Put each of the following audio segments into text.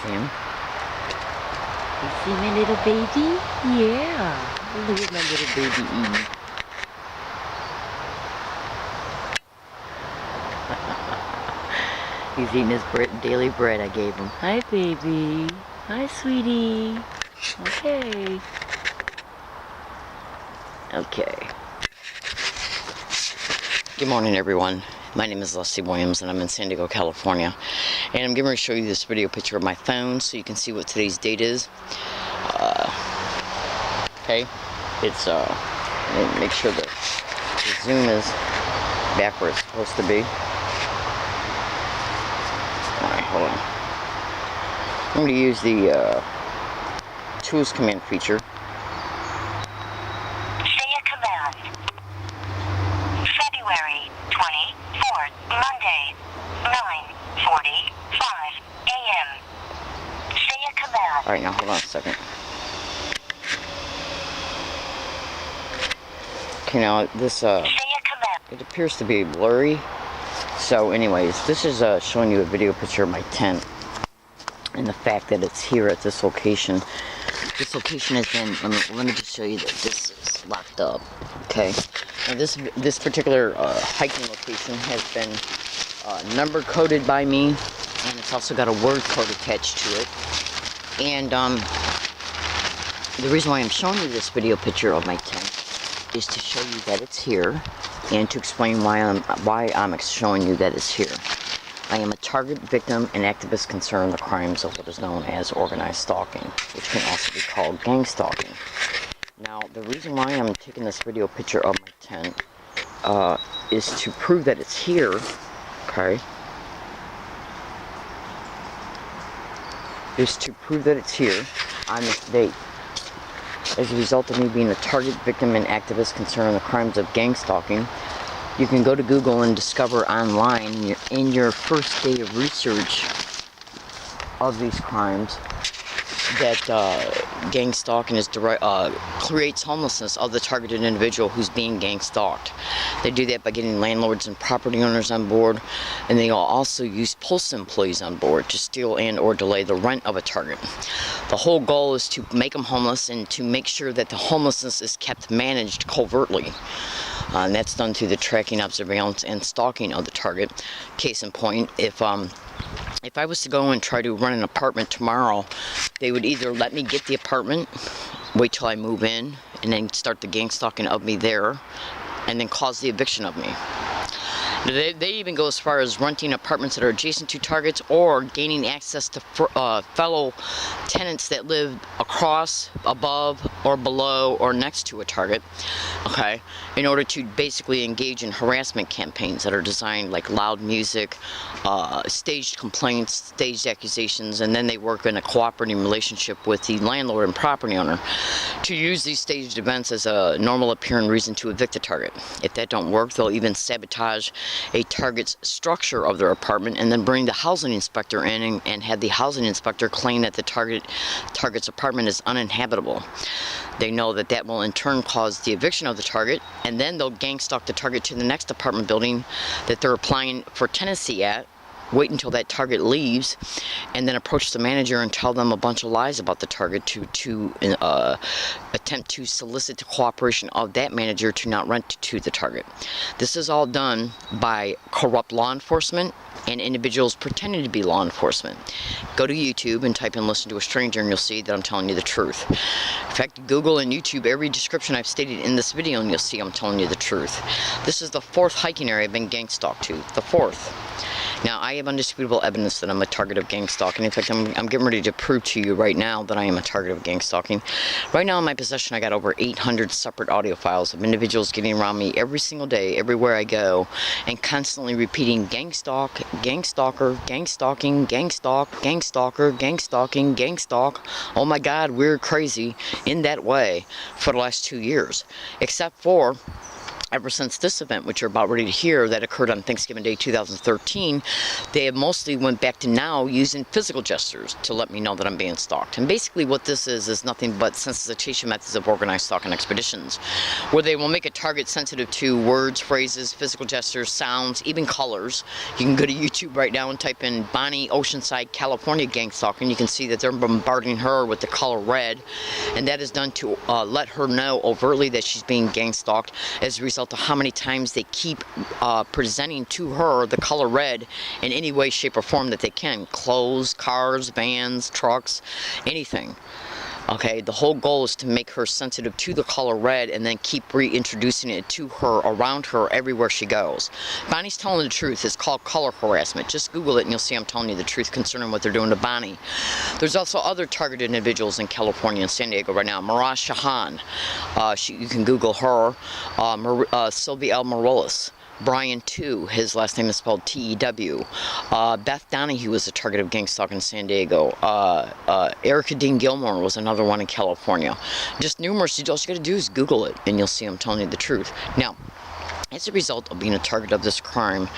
see him? You see my little baby? Yeah. Look at my little baby eating. He's eating his daily bread I gave him. Hi, baby. Hi, sweetie. Okay. Okay. Good morning, everyone. My name is Leslie Williams, and I'm in San Diego, California. And I'm going to show you this video picture of my phone so you can see what today's date is. Okay. It's, make sure that the zoom is back where it's supposed to be. Alright, hold on. I'm going to use the tools command feature. Say a command. February 24th, Monday, 9:45 a.m. Say a command. Alright, now hold on a second. Okay, now this, Say a command. it appears to be blurry. So anyways, this is showing you a video picture of my tent. And the fact that it's here at this location. This location has been, let me just show you that this is locked up. Okay. Now this particular hiking location has been number coded by me. And it's also got a word code attached to it. And the reason why I'm showing you this video picture of my tent is to show you that it's here, and to explain why I'm showing you that it's here. I am a target victim and activist concerned the crimes of what is known as organized stalking, which can also be called gang stalking. Now, the reason why I'm taking this video picture of my tent is to prove that it's here, okay? Is to prove that it's here on this date. As a result of me being a target victim and activist concerned the crimes of gang stalking, you can go to Google and discover online in your first day of research of these crimes that gang stalking is creates homelessness of the targeted individual who's being gang stalked. They do that by getting landlords and property owners on board, and they also use postal employees on board to steal and or delay the rent of a target. The whole goal is to make them homeless and to make sure that the homelessness is kept managed covertly. And that's done through the tracking, surveillance, and stalking of the target. Case in point, if I was to go and try to run an apartment tomorrow, they would either let me get the apartment, wait till I move in, and then start the gang stalking of me there, and then cause the eviction of me. They even go as far as renting apartments that are adjacent to targets or gaining access to fellow tenants that live across, above, or below, or next to a target, okay, in order to basically engage in harassment campaigns that are designed like loud music, staged complaints, staged accusations, and then they work in a cooperating relationship with the landlord and property owner to use these staged events as a normal appearing reason to evict a target. If that don't work, they'll even sabotage a target's structure of their apartment and then bring the housing inspector in and have the housing inspector claim that the target's apartment is uninhabitable. They know that that will in turn cause the eviction of the target, and then they'll gang stalk the target to the next apartment building that they're applying for tenancy at, wait until that target leaves, and then approach the manager and tell them a bunch of lies about the target to attempt to solicit the cooperation of that manager to not rent to the target. This is all done by corrupt law enforcement and individuals pretending to be law enforcement. Go to YouTube and type in "listen to a stranger" and you'll see that I'm telling you the truth. In fact, Google and YouTube every description I've stated in this video and you'll see I'm telling you the truth. This is the 4th hiking area I've been gang stalked to. The 4th. Now, I have undisputable evidence that I'm a target of gang stalking. In fact, I'm getting ready to prove to you right now that I am a target of gang stalking. Right now in my possession, I got over 800 separate audio files of individuals getting around me every single day, everywhere I go, and constantly repeating gang stalk, gang stalker, gang stalking, gang stalk, gang stalker, gang stalking, gang stalk. Oh my God, we're crazy in that way for the last 2 years. Except for ever since this event, which you're about ready to hear, that occurred on Thanksgiving Day 2013, they have mostly went back to now using physical gestures to let me know that I'm being stalked. And basically what this is nothing but sensitization methods of organized stalking expeditions, where they will make a target sensitive to words, phrases, physical gestures, sounds, even colors. You can go to YouTube right now and type in Bonnie Oceanside, California gang stalking. You can see that they're bombarding her with the color red, and that is done to let her know overtly that she's being gang stalked as a result of how many times they keep presenting to her the color red in any way, shape, or form that they can. Clothes, cars, vans, trucks, anything. Okay, the whole goal is to make her sensitive to the color red and then keep reintroducing it to her, around her, everywhere she goes. Bonnie's telling the truth. It's called color harassment. Just Google it and you'll see I'm telling you the truth concerning what they're doing to Bonnie. There's also other targeted individuals in California and San Diego right now. Miraj Shahan, you can Google her. Sylvia L. Morales. Brian 2, his last name is spelled T-E-W. Beth Donahue was a target of gang stalking in San Diego. Erica Dean Gilmore was another one in California. Just numerous. All you got to do is Google it and you'll see I'm telling you the truth. Now, as a result of being a target of this crime,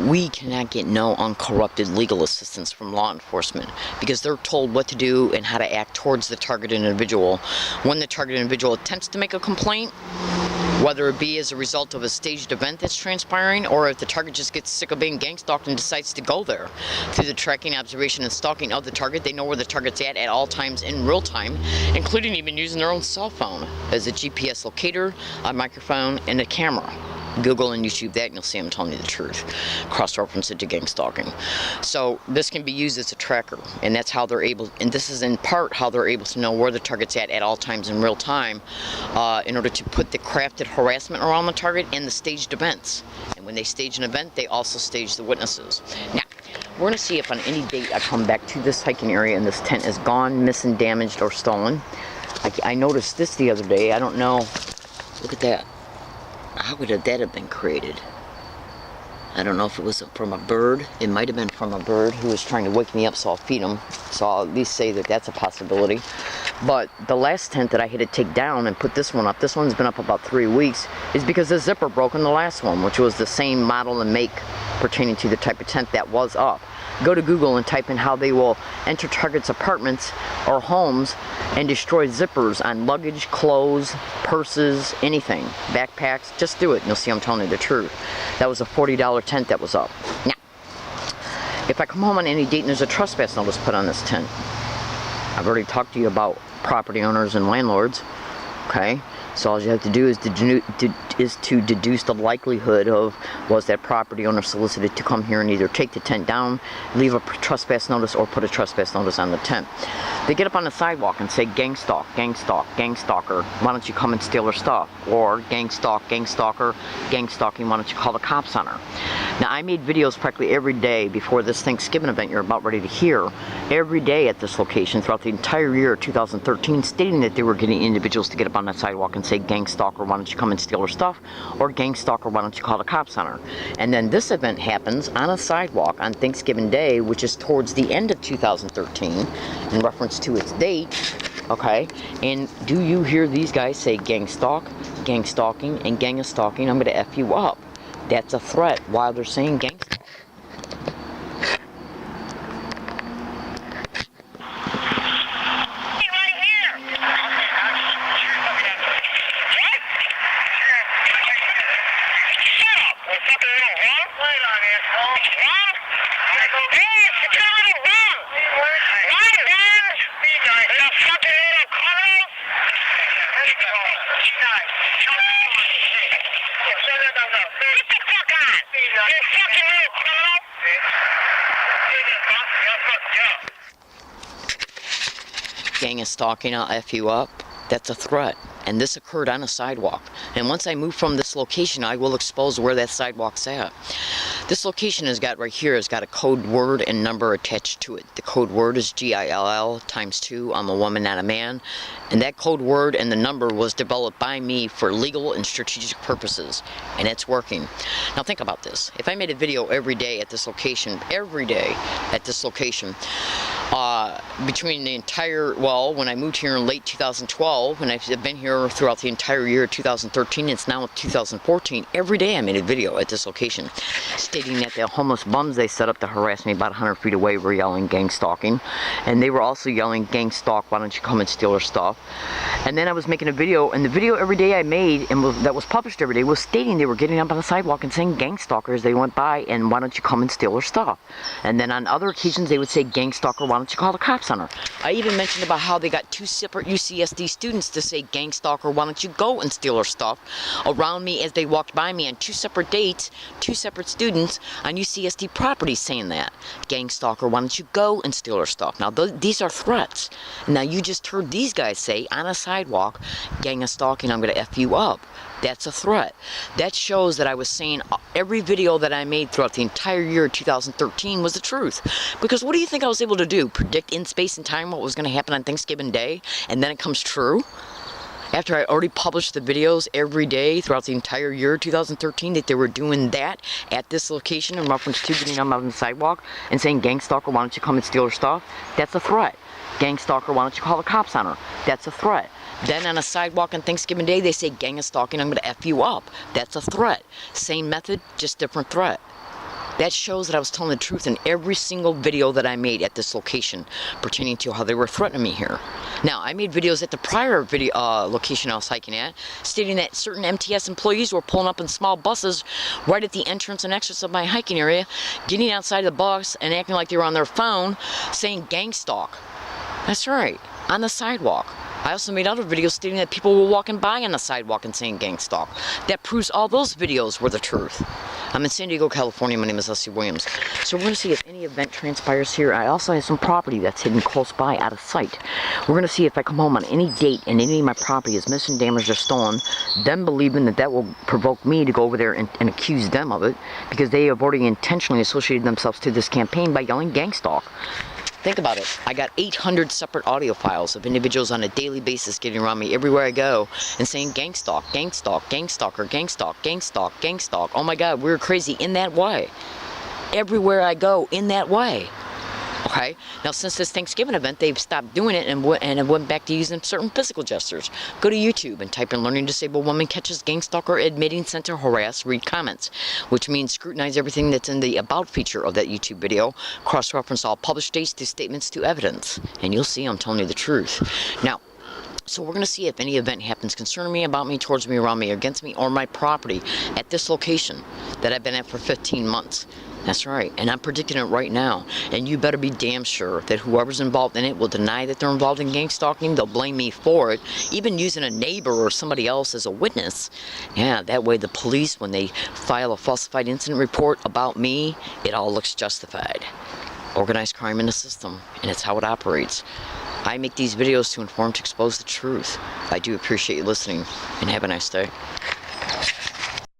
we cannot get no uncorrupted legal assistance from law enforcement because they're told what to do and how to act towards the targeted individual. When the targeted individual attempts to make a complaint, whether it be as a result of a staged event that's transpiring or if the target just gets sick of being gang stalked and decides to go there. Through the tracking, observation, and stalking of the target, they know where the target's at all times in real time, including even using their own cell phone as a GPS locator, a microphone, and a camera. Google and YouTube that and you'll see I'm telling you the truth. Cross-reference it to gang stalking. So this can be used as a tracker, and that's how they're able, and this is in part how they're able to know where the target's at all times in real time in order to put the crafted harassment around the target and the staged events. And when they stage an event, they also stage the witnesses. Now, we're going to see if on any date I come back to this hiking area and this tent is gone, missing, damaged, or stolen. I noticed this the other day. I don't know. Look at that. How could that have been created? I don't know if it was from a bird. It might have been from a bird who was trying to wake me up so I'll feed him. So I'll at least say that that's a possibility. But the last tent that I had to take down and put this one up, this one's been up about 3 weeks, is because the zipper broke in the last one, which was the same model and make pertaining to the type of tent that was up. Go to Google and type in how they will enter targets' apartments or homes and destroy zippers on luggage, clothes, purses, anything, backpacks. Just do it and you'll see I'm telling you the truth. That was a $40 tent that was up. Now, if I come home on any date and there's a trespass notice put on this tent, I've already talked to you about property owners and landlords, okay? So all you have to do is to deduce the likelihood of, was that property owner solicited to come here and either take the tent down, leave a trespass notice, or put a trespass notice on the tent. They get up on the sidewalk and say, gang stalk, gang stalk, gang stalker, why don't you come and steal her stuff? Or gang stalk, gang stalker, gang stalking, why don't you call the cops on her? Now, I made videos practically every day before this Thanksgiving event you're about ready to hear, every day at this location throughout the entire year of 2013, stating that they were getting individuals to get up on that sidewalk and say, gang stalker, why don't you come and steal her stuff? Or gang stalker, why don't you call the cops on her? And then this event happens on a sidewalk on Thanksgiving Day, which is towards the end of 2013, in reference to its date, okay? And do you hear these guys say gang stalk, gang stalking, and gang stalking? I'm going to F you up. That's a threat while they're saying gang stalk. Gang is stalking, I'll F you up. That's a threat. And this occurred on a sidewalk. And once I move from this location, I will expose where that sidewalk's at. This location has got right here, has got a code word and number attached to it. The code word is GILL ×2. I'm a woman, not a man. And that code word and the number was developed by me for legal and strategic purposes. And it's working. Now think about this. If I made a video every day at this location, between the entire, well, when I moved here in late 2012, and I've been here throughout the entire year of 2013, it's now 2014, every day I made a video at this location stating that the homeless bums they set up to harass me about 100 feet away were yelling gang stalking, and they were also yelling gang stalk, why don't you come and steal our stuff. And then I was making a video, and the video every day I made and that was published every day was stating they were getting up on the sidewalk and saying gang stalkers, they went by, and why don't you come and steal our stuff. And then on other occasions they would say gang stalker, why don't you call the cops on her. I even mentioned about how they got 2 separate UCSD students to say gang stalker, why don't you go and steal our stuff around me as they walked by me on 2 separate dates, 2 separate students on UCSD property saying that. Gang stalker, why don't you go and steal our stuff. Now these are threats. Now you just heard these guys say on a sidewalk, gang of stalking, I'm going to F you up. That's a threat. That shows that I was saying every video that I made throughout the entire year of 2013 was the truth. Because what do you think I was able to do? Predict in space and time what was going to happen on Thanksgiving Day, and then it comes true? After I already published the videos every day throughout the entire year of 2013 that they were doing that at this location in reference to getting them out on the sidewalk and saying, gang stalker, why don't you come and steal her stuff? That's a threat. Gang stalker, why don't you call the cops on her? That's a threat. Then on a sidewalk on Thanksgiving Day, they say, gang of stalking, I'm going to F you up. That's a threat. Same method, just different threat. That shows that I was telling the truth in every single video that I made at this location pertaining to how they were threatening me here. Now, I made videos at the prior video location I was hiking at, stating that certain MTS employees were pulling up in small buses right at the entrance and exits of my hiking area, getting outside the bus and acting like they were on their phone, saying gang stalk. That's right, on the sidewalk. I also made other videos stating that people were walking by on the sidewalk and saying gang stalk. That proves all those videos were the truth. I'm in San Diego, California. My name is Leslie Williams. So we're going to see if any event transpires here. I also have some property that's hidden close by, out of sight. We're going to see if I come home on any date and any of my property is missing, damaged, or stolen, them believing that will provoke me to go over there and accuse them of it, because they have already intentionally associated themselves to this campaign by yelling gang stalk. Think about it. I got 800 separate audio files of individuals on a daily basis getting around me everywhere I go and saying gang stalk, gang stalk, gang stalker, gang stalk, gang stalk, gang stalk. Oh my God, we're crazy in that way. Everywhere I go in that way. Okay? Now, since this Thanksgiving event, they've stopped doing it and went back to using certain physical gestures. Go to YouTube and type in Learning Disabled Woman Catches Gang Stalker Admitting Sent to Harass, read comments, which means scrutinize everything that's in the About feature of that YouTube video, cross-reference all published dates to statements to evidence, and you'll see I'm telling you the truth. Now, so we're going to see if any event happens concerning me, about me, towards me, around me, against me, or my property at this location that I've been at for 15 months. That's right, and I'm predicting it right now. And you better be damn sure that whoever's involved in it will deny that they're involved in gang stalking. They'll blame me for it, even using a neighbor or somebody else as a witness. Yeah, that way the police, when they file a falsified incident report about me, it all looks justified. Organized crime in the system, and it's how it operates. I make these videos to inform, to expose the truth. I do appreciate you listening, and have a nice day.